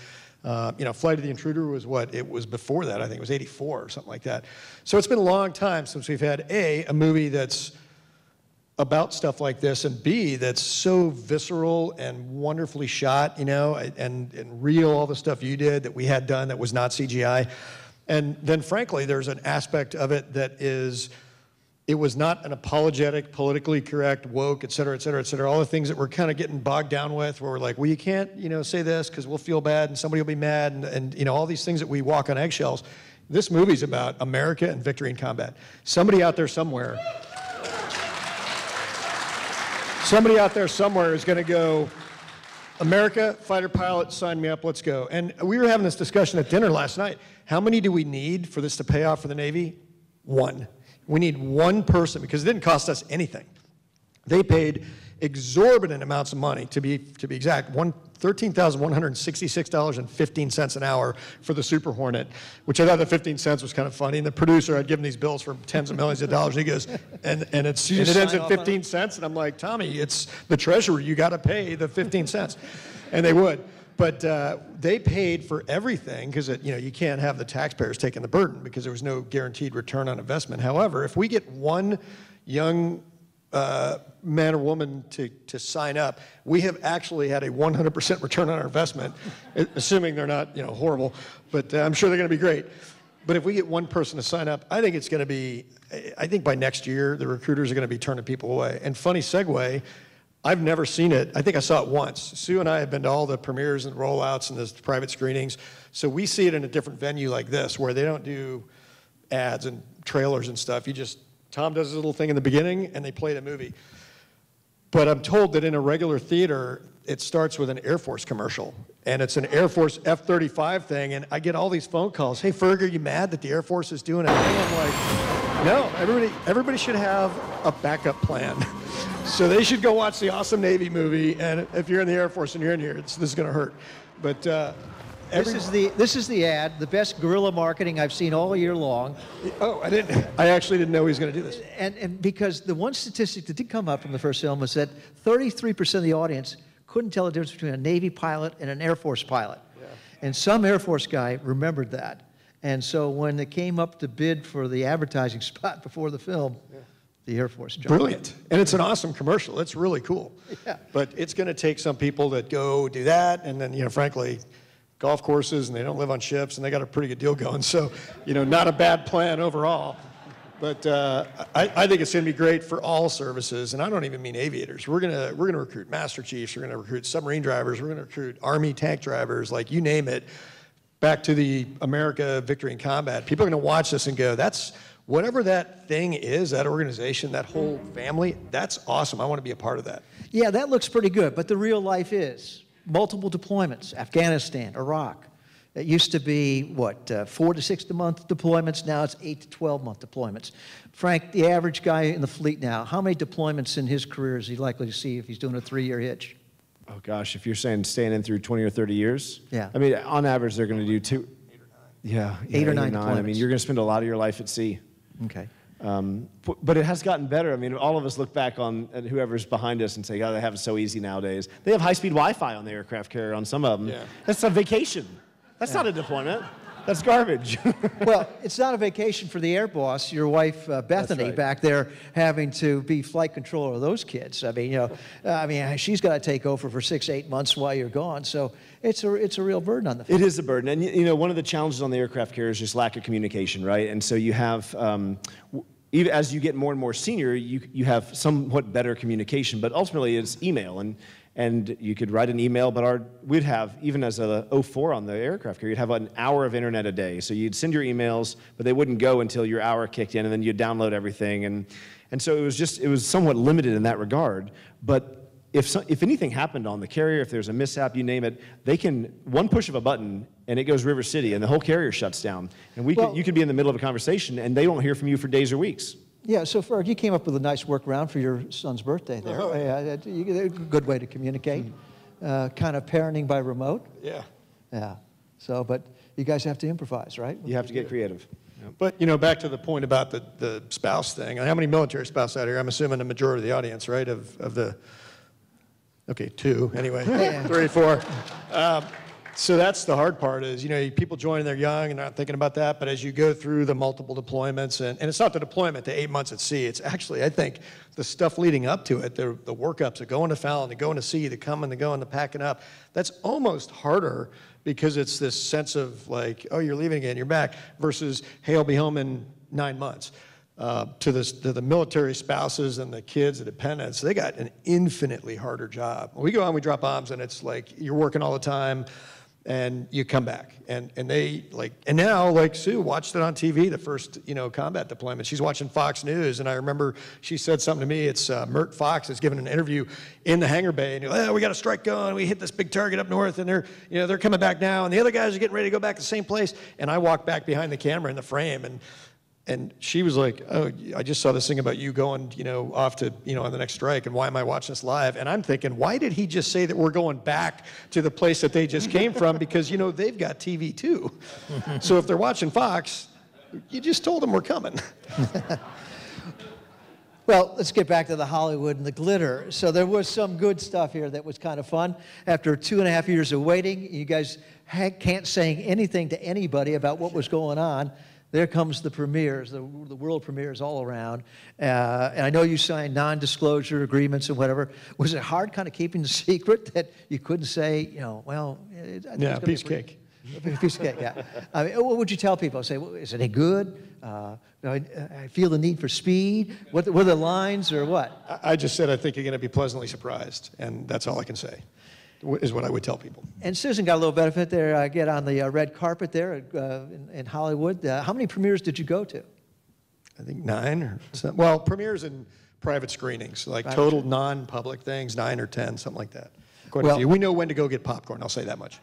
Flight of the Intruder was it was before that. I think it was 84 or something like that. So it's been a long time since we've had a movie that's about stuff like this, and B, that's so visceral and wonderfully shot, and real, all the stuff you did that we had done that was not CGI. And then, frankly, there's an aspect of it that it was not an apologetic, politically correct, woke, et cetera, et cetera, et cetera, all the things that we're kind of getting bogged down with, where we're like, well, you can't, say this because we'll feel bad and somebody will be mad, and all these things that we walk on eggshells. This movie's about America and victory in combat. Somebody out there somewhere is going to go, America, fighter pilot, sign me up, let's go. And we were having this discussion at dinner last night. How many do we need for this to pay off for the Navy? One. We need one person because it didn't cost us anything. They paid exorbitant amounts of money, to be exact, $13,166.15 an hour for the Super Hornet, which I thought the 15 cents was kind of funny. And the producer, I'd given these bills for tens of millions of dollars. And he goes, and it ends at 15 cents. And I'm like, Tommy, it's the treasurer. You got to pay the 15 cents. And they would. But they paid for everything because you can't have the taxpayers taking the burden because there was no guaranteed return on investment. However, if we get one young man or woman to sign up, we have actually had a 100% return on our investment, assuming they're not horrible, but I'm sure they're going to be great. But if we get one person to sign up, I think it's going to be, I think by next year, the recruiters are going to be turning people away. And funny segue, I've never seen it. I think I saw it once. Sue and I have been to all the premieres and rollouts and the private screenings. So we see it in a different venue like this, where they don't do ads and trailers and stuff. Tom does his little thing in the beginning, and they play the movie. But I'm told that in a regular theater, it starts with an Air Force commercial. And it's an Air Force F-35 thing, and I get all these phone calls. Hey, Ferg, are you mad that the Air Force is doing it? I'm like, no, everybody should have a backup plan. So they should go watch the Awesome Navy movie, and if you're in the Air Force and you're in here, this is going to hurt. But this is the ad, the best guerrilla marketing I've seen all year long. Oh, I actually didn't know he was going to do this. And because the one statistic that did come up from the first film was that 33% of the audience couldn't tell the difference between a Navy pilot and an Air Force pilot. Yeah. And some Air Force guy remembered that. And so when it came up to bid for the advertising spot before the film, the Air Force jumped. Brilliant. And it's an awesome commercial. It's really cool. Yeah. But it's going to take some people that go do that, and then, frankly, golf courses, and they don't live on ships, and they got a pretty good deal going. So, not a bad plan overall. But I think it's going to be great for all services, and I don't even mean aviators. We're going to recruit Master Chiefs. We're going to recruit submarine drivers. We're going to recruit Army tank drivers, like you name it. Back to the America Victory in Combat. People are going to watch this and go, that's whatever that thing is, that organization, that whole family, that's awesome. I want to be a part of that. Yeah, that looks pretty good, but the real life is multiple deployments, Afghanistan, Iraq. It used to be, what, 4 to 6 month deployments. Now it's 8 to 12 month deployments. Frank, the average guy in the fleet now, how many deployments in his career is he likely to see if he's doing a 3-year hitch? Oh, gosh, if you're saying staying in through 20 or 30 years? Yeah. I mean, on average, they're going to do 2. 8 or 9. Yeah. 8 or 9 deployments. I mean, you're going to spend a lot of your life at sea. Okay. But it has gotten better. I mean, all of us look back at whoever's behind us and say, God, they have it so easy nowadays. They have high-speed Wi-Fi on the aircraft carrier on some of them. Yeah. That's a vacation. That's not a deployment. That's garbage. Well, it's not a vacation for the air boss, your wife Bethany, right. back there having to be flight controller of those kids. I mean, she's got to take over for 6, 8 months while you're gone. So it's a real burden on the fleet. It is a burden. And, you know, one of the challenges on the aircraft carrier is just lack of communication, right? And so you have, even as you get more and more senior, you have somewhat better communication, but ultimately it's email. And you could write an email, but we'd have, even as a 04 on the aircraft carrier, you'd have an hour of internet a day. So you'd send your emails, but they wouldn't go until your hour kicked in, and then you'd download everything. And so it was somewhat limited in that regard. But if anything happened on the carrier, if there's a mishap, you name it, they can, one push of a button, and it goes River City, and the whole carrier shuts down. And you could be in the middle of a conversation, and they won't hear from you for days or weeks. Yeah, so Ferg, you came up with a nice workaround for your son's birthday there. A good way to communicate. Kind of parenting by remote. Yeah. Yeah. So, but you guys have to improvise, right? You have to get creative. Yep. But, you know, back to the point about the spouse thing. How many military spouses out here? I'm assuming the majority of the audience, right, of the, okay, 2, anyway, 3, 4. So that's the hard part is, you know, people join and they're young and not thinking about that, but as you go through the multiple deployments, and it's not the deployment, the 8 months at sea, it's actually, I think, the stuff leading up to it, the workups, the going to Fallon, the going to sea, the coming, the going, the packing up, that's almost harder because it's this sense of like, oh, you're leaving again, you're back, versus, hey, I'll be home in 9 months. To the military spouses and the kids, the dependents, they got an infinitely harder job. When we go on, we drop bombs, and it's like you're working all the time, and you come back. And they like, and now like Sue watched it on TV, the first, you know, combat deployment. She's watching Fox News, and I remember she said something to me. It's Mert Fox is giving an interview in the hangar bay, and we got a strike going. We hit this big target up north, and they're coming back now, and the other guys are getting ready to go back to the same place. And I walked back behind the camera in the frame, and she was like, oh, I just saw this thing about you going, you know, off to, you know, on the next strike, and why am I watching this live? And I'm thinking, why did he just say that we're going back to the place that they just came from? Because, you know, they've got TV too. So if they're watching Fox, you just told them we're coming. Well, let's get back to the Hollywood and the glitter. So there was some good stuff here that was kind of fun. After 2.5 years of waiting, you guys can't say anything to anybody about what was going on. There comes the premieres, the world premieres all around. And I know you signed non-disclosure agreements and whatever. Was it hard kind of keeping the secret that you couldn't say, you know, well... Yeah, piece of cake. Piece of cake, yeah. I mean, what would you tell people? Say, well, is it any good? I feel the need for speed. What were the lines or what? I just said I think you're going to be pleasantly surprised, and that's all I can say, is what I would tell people. And Susan got a little benefit there. Get on the red carpet there in Hollywood. How many premieres did you go to? I think 9 or something. Well, premieres and private screenings, like total non-public things, 9 or 10, something like that. Quite a few. We know when to go get popcorn, I'll say that much.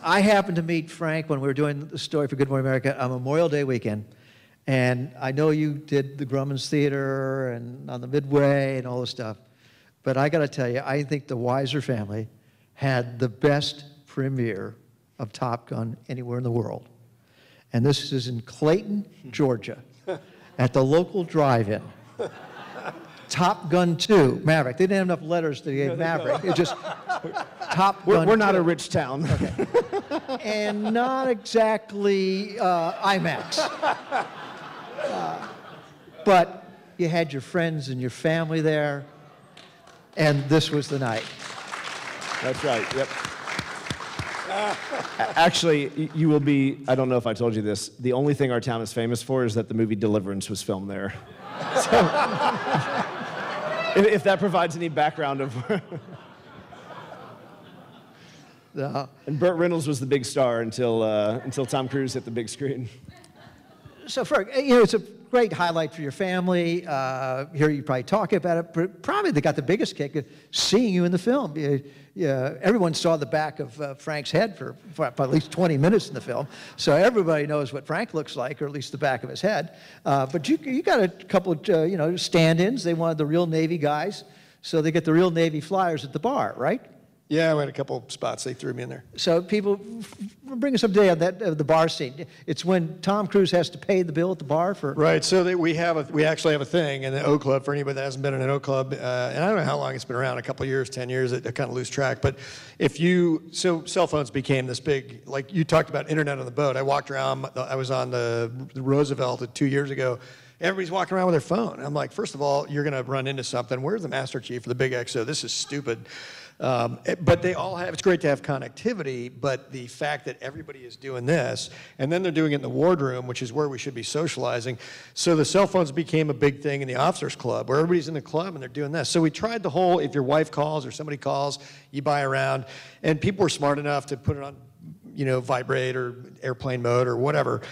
I happened to meet Frank when we were doing the story for Good Morning America on Memorial Day weekend. And I know you did the Grumman's Theater and on the Midway and all this stuff. But I got to tell you, I think the Weiser family had the best premiere of Top Gun anywhere in the world. And this is in Clayton, Georgia, at the local drive-in. Top Gun 2, Maverick. They didn't have enough letters to get Maverick. It just Top Gun. We're not a rich town. Okay. And not exactly IMAX. But you had your friends and your family there, and this was the night. That's right, yep. Actually, you will be, I don't know if I told you this, the only thing our town is famous for is that the movie Deliverance was filmed there. So, if that provides any background of... And Burt Reynolds was the big star until Tom Cruise hit the big screen. So, Ferg, you know, it's a great highlight for your family. Here you probably talk about it, but probably they got the biggest kick of seeing you in the film. Everyone saw the back of Frank's head for at least 20 minutes in the film, so everybody knows what Frank looks like, or at least the back of his head. But you got a couple of stand-ins. They wanted the real Navy guys, so they get the real Navy flyers at the bar, right? Yeah, we had a couple spots. They threw me in there. So people, bring us up to date on that the bar scene. It's when Tom Cruise has to pay the bill at the bar for. Right. So we actually have a thing in the O Club for anybody that hasn't been in an O Club, and I don't know how long it's been around. A couple of years, 10 years. I kind of lose track. But so cell phones became this big, like you talked about, internet on the boat. I walked around. I was on the Roosevelt 2 years ago. Everybody's walking around with their phone. I'm like, first of all, you're going to run into something. Where's the Master Chief for the Big XO? This is stupid. But they all have, it's great to have connectivity, but the fact that everybody is doing this, and then they're doing it in the wardroom, which is where we should be socializing. So the cell phones became a big thing in the officers club, where everybody's in the club and they're doing this. So we tried the whole, if your wife calls or somebody calls, you buy a round, and people were smart enough to put it on, vibrate or airplane mode or whatever.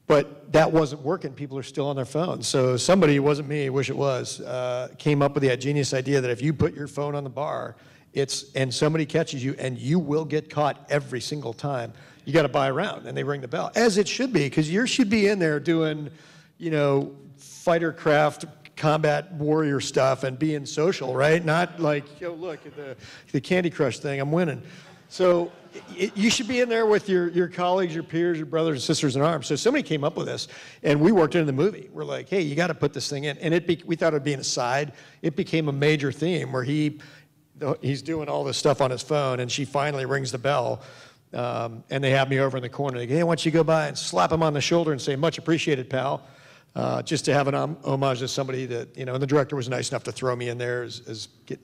But that wasn't working. People are still on their phones. So somebody, it wasn't me, I wish it was, came up with the genius idea that if you put your phone on the bar, and somebody catches you, and you will get caught every single time, you got to buy a round, and they ring the bell, as it should be, because you should be in there doing, fighter craft, combat warrior stuff, and being social, right? Not like, look at the Candy Crush thing, I'm winning. So you should be in there with your colleagues, your peers, your brothers and sisters in arms. So somebody came up with this, and we worked into the movie. We're like, hey, you got to put this thing in, and we thought it would be an aside. It became a major theme where he's doing all this stuff on his phone, and she finally rings the bell, and they have me over in the corner. They go, hey, why don't you go by and slap him on the shoulder and say, much appreciated, pal, just to have an homage to somebody that, and the director was nice enough to throw me in there,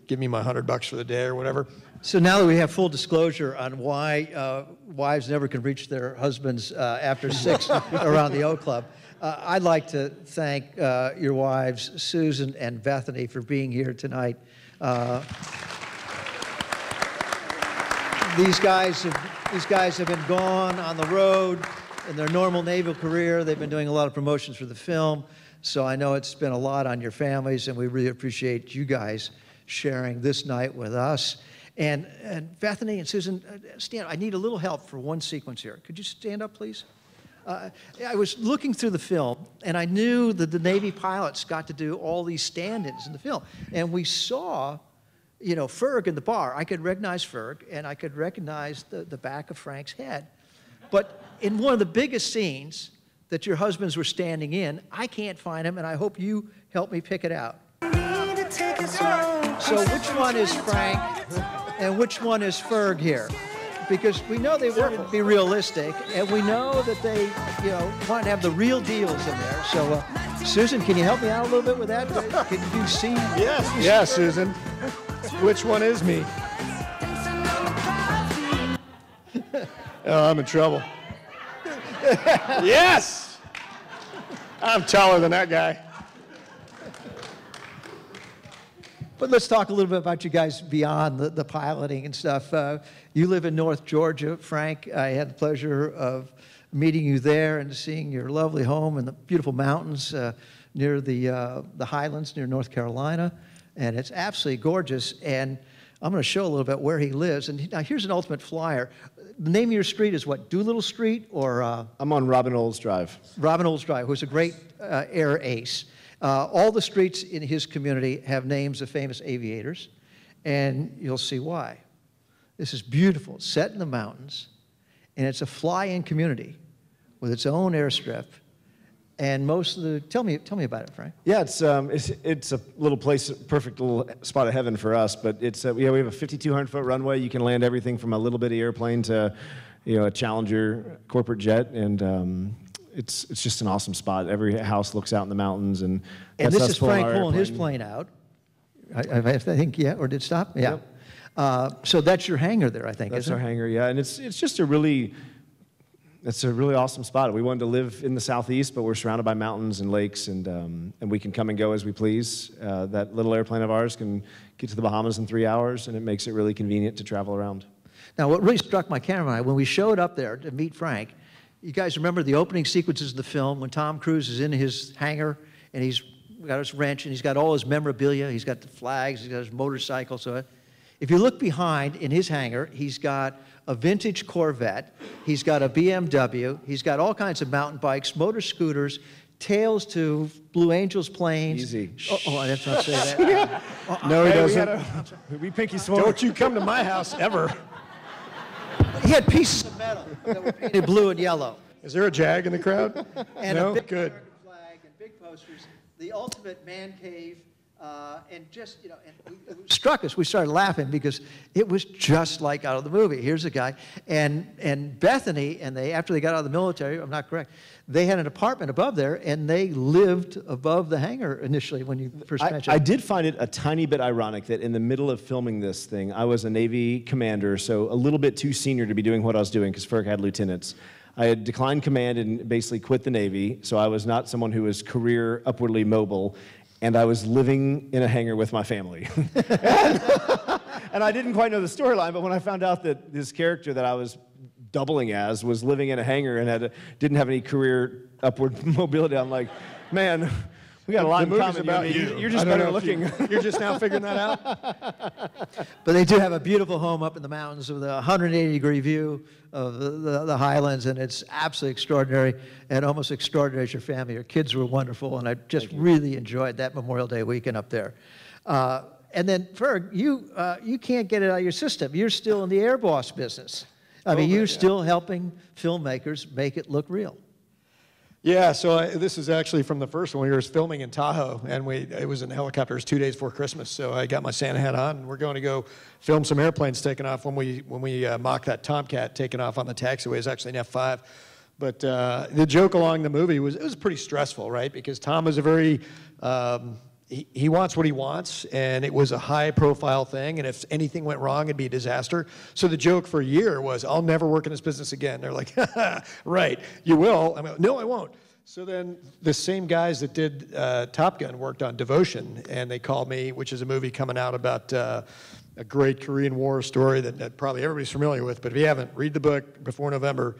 give me my $100 for the day or whatever. So now that we have full disclosure on why wives never can reach their husbands after 6 around the O Club, I'd like to thank your wives, Susan and Bethany, for being here tonight. These guys have been gone on the road in their normal naval career. They've been doing a lot of promotions for the film, so I know it's been a lot on your families, and we really appreciate you guys sharing this night with us. And Bethany and Susan, stand up. I need a little help for one sequence here. Could you stand up, please? I was looking through the film, and I knew that the Navy pilots got to do all these stand-ins in the film, and we saw Ferg in the bar. I could recognize Ferg, and I could recognize the back of Frank's head. But in one of the biggest scenes that your husbands were standing in, I can't find him, and I hope you help me pick it out. So which one is Frank, and which one is Ferg here? Because we know they want to be realistic, and we know that they, want to have the real deals in there. So, Susan, can you help me out a little bit with that? Can you see? Yes, Susan. Which one is me? Oh, I'm in trouble. Yes! I'm taller than that guy. But let's talk a little bit about you guys beyond the piloting and stuff. You live in North Georgia, Frank. I had the pleasure of meeting you there and seeing your lovely home in the beautiful mountains near the Highlands, near North Carolina. And it's absolutely gorgeous. And I'm going to show a little bit where he lives. And now here's an ultimate flyer. The name of your street is what, Doolittle Street or? I'm on Robin Olds Drive. Robin Olds Drive, who's a great air ace. All the streets in his community have names of famous aviators, and you'll see why. This is beautiful, set in the mountains, and it's a fly-in community with its own airstrip. And most of the, tell me about it, Frank. Yeah, it's a little place, perfect little spot of heaven for us. But it's we have a 5,200-foot runway. You can land everything from a little bitty airplane to, a Challenger corporate jet, and it's just an awesome spot. Every house looks out in the mountains, and this is Frank pulling his plane out. I think, yeah, or did it stop? Yeah. Yep. So that's your hangar there, I think. That's our hangar, yeah, and it's just a really awesome spot. We wanted to live in the southeast, but we're surrounded by mountains and lakes, and we can come and go as we please. That little airplane of ours can get to the Bahamas in 3 hours, and it makes it really convenient to travel around. Now, what really struck my camera eye when we showed up there to meet Frank, You guys remember the opening sequences of the film when Tom Cruise is in his hangar and he's got his wrench and he's got all his memorabilia, he's got the flags, he's got his motorcycle. So if you look behind in his hangar, he's got a vintage Corvette, he's got a BMW, he's got all kinds of mountain bikes, motor scooters, tails to Blue Angels planes. Easy. Oh, that's not say that. No, he Hey, doesn't. We pinky swore. Don't you come to my house ever. He had pieces of metal that were painted blue and yellow. Is there a Jag in the crowd? And no? a big Good. American flag and big posters. The ultimate man cave. And just, you know, and it struck us. We started laughing because it was just like out of the movie. Here's a guy. And Bethany, and they, after they got out of the military, I'm not correct, they had an apartment above there, and they lived above the hangar initially when you first mentioned I it. did find it a tiny bit ironic that in the middle of filming this thing, I was a Navy commander, so a little bit too senior to be doing what I was doing because FERC had lieutenants. I had declined command and basically quit the Navy, so I was not someone who was career upwardly mobile. And I was living in a hangar with my family. And I didn't quite know the storyline, but when I found out that this character that I was doubling as was living in a hangar and didn't have any career upward mobility, I'm like, man, we got a lot in common. About you. You're just better looking. You're just now figuring that out? But they do have a beautiful home up in the mountains with a 180-degree view of the highlands, and it's absolutely extraordinary, and almost extraordinary as your family. Your kids were wonderful, and I just really enjoyed that Memorial Day weekend up there. And then, Ferg, you can't get it out of your system. You're still in the Air Boss business. I mean, you're still helping filmmakers make it look real. Yeah, so this is actually from the first one. We were filming in Tahoe, and it was in helicopters 2 days before Christmas. So I got my Santa hat on, and we're going to go film some airplanes taking off when we mock that Tomcat taking off on the taxiway. It's actually an F-5. But the joke along the movie was it was pretty stressful, right? Because Tom is a very he wants what he wants, and it was a high-profile thing, and if anything went wrong, it'd be a disaster. So the joke for a year was, I'll never work in this business again. They're like, right, you will. I'm like, no, I won't. So then the same guys that did Top Gun worked on Devotion, and they called me, which is a movie coming out about a great Korean War story that probably everybody's familiar with, but if you haven't, read the book before November.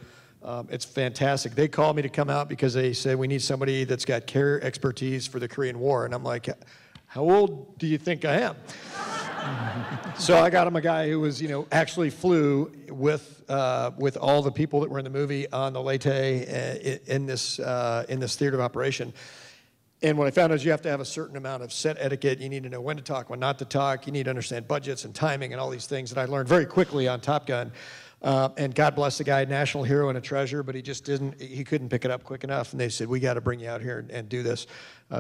It's fantastic. They called me to come out because they said, we need somebody that's got care expertise for the Korean War. And I'm like, how old do you think I am? So I got him a guy who was, actually flew with all the people that were in the movie on the Leyte in this theater of operation. And what I found is you have to have a certain amount of set etiquette. You need to know when to talk, when not to talk. You need to understand budgets and timing and all these things that I learned very quickly on Top Gun. And God bless the guy, national hero and a treasure, but he couldn't pick it up quick enough. And they said, we got to bring you out here and do this.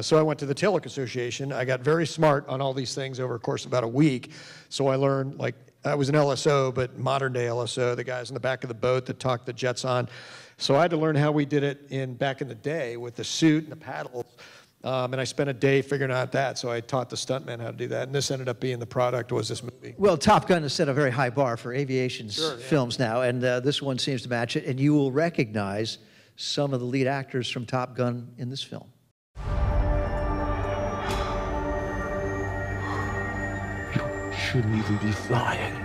So I went to the TILIC Association. I got very smart on all these things over a course of about a week. So I learned, like, I was an LSO, but modern day LSO, the guys in the back of the boat that talked the jets on. So I had to learn how we did it back in the day with the suit and the paddles. And I spent a day figuring out that, so I taught the stuntmen how to do that, and this ended up being the product, was this movie. Well, Top Gun has set a very high bar for aviation films now, and this one seems to match it, and you will recognize some of the lead actors from Top Gun in this film. You shouldn't even be flying.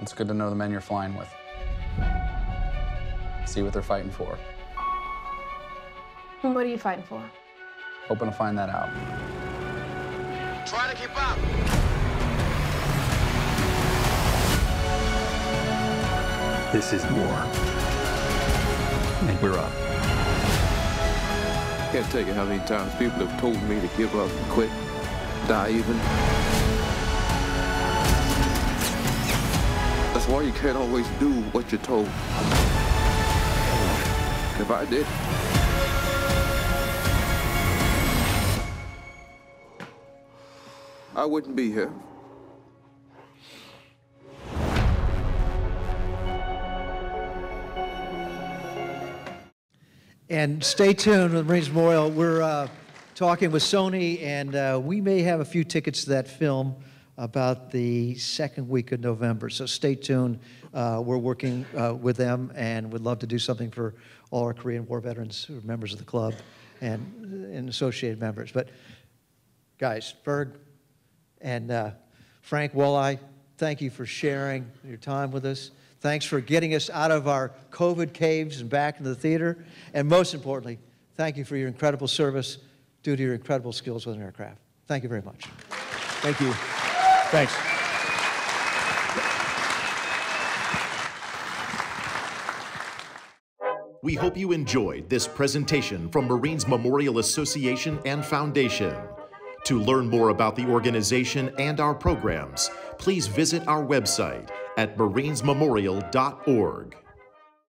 It's good to know the men you're flying with. See what they're fighting for. What are you fighting for? Hoping to find that out. Try to keep up. This is war. And we're up. I can't tell you how many times people have told me to give up, quit, die even. That's why you can't always do what you're told. If I did, I wouldn't be here. And stay tuned with Marines Memorial. We're talking with Sony, and we may have a few tickets to that film about the second week of November. So stay tuned. We're working with them and would love to do something for all our Korean War veterans who are members of the club and associated members. But guys, Ferg and Frank Walleye, thank you for sharing your time with us. Thanks for getting us out of our COVID caves and back into the theater. And most importantly, thank you for your incredible service due to your incredible skills with an aircraft. Thank you very much. Thank you. Thanks. We hope you enjoyed this presentation from Marines Memorial Association and Foundation. To learn more about the organization and our programs, please visit our website at marinesmemorial.org.